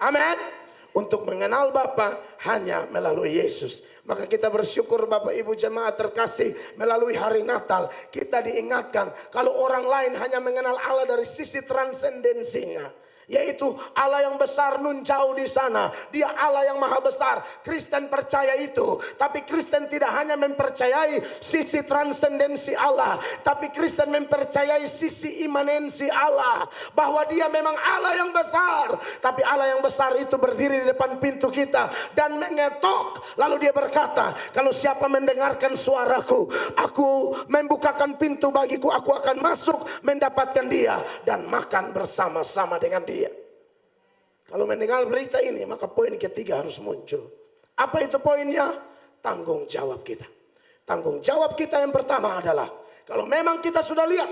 S1: Amin. Untuk mengenal Bapa hanya melalui Yesus. Maka kita bersyukur Bapak Ibu jemaat terkasih, melalui hari Natal kita diingatkan kalau orang lain hanya mengenal Allah dari sisi transendensinya, yaitu Allah yang besar nun jauh di sana. Dia Allah yang maha besar. Kristen percaya itu. Tapi Kristen tidak hanya mempercayai sisi transendensi Allah, tapi Kristen mempercayai sisi imanensi Allah, bahwa dia memang Allah yang besar. Tapi Allah yang besar itu berdiri di depan pintu kita dan mengetok. Lalu dia berkata, kalau siapa mendengarkan suaraku, aku membukakan pintu bagiku, aku akan masuk mendapatkan dia dan makan bersama-sama dengan dia. Kalau mendengar berita ini, maka poin ketiga harus muncul. Apa itu poinnya? Tanggung jawab kita. Tanggung jawab kita yang pertama adalah, kalau memang kita sudah lihat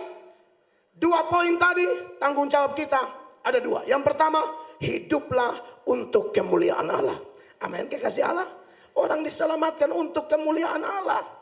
S1: dua poin tadi, tanggung jawab kita ada dua. Yang pertama, hiduplah untuk kemuliaan Allah. Amin, kekasih Allah. Orang diselamatkan untuk kemuliaan Allah.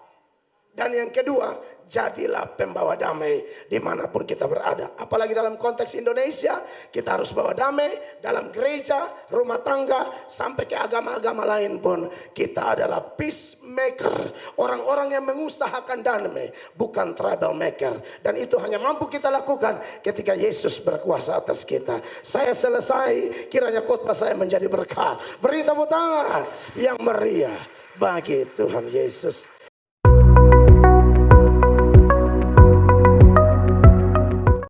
S1: Dan yang kedua, jadilah pembawa damai dimanapun kita berada. Apalagi dalam konteks Indonesia, kita harus bawa damai dalam gereja, rumah tangga, sampai ke agama-agama lain pun. Kita adalah peacemaker, orang-orang yang mengusahakan damai, bukan troublemaker. Dan itu hanya mampu kita lakukan ketika Yesus berkuasa atas kita. Saya selesai, kiranya khotbah saya menjadi berkah. Beri tepuk tangan yang meriah bagi Tuhan Yesus.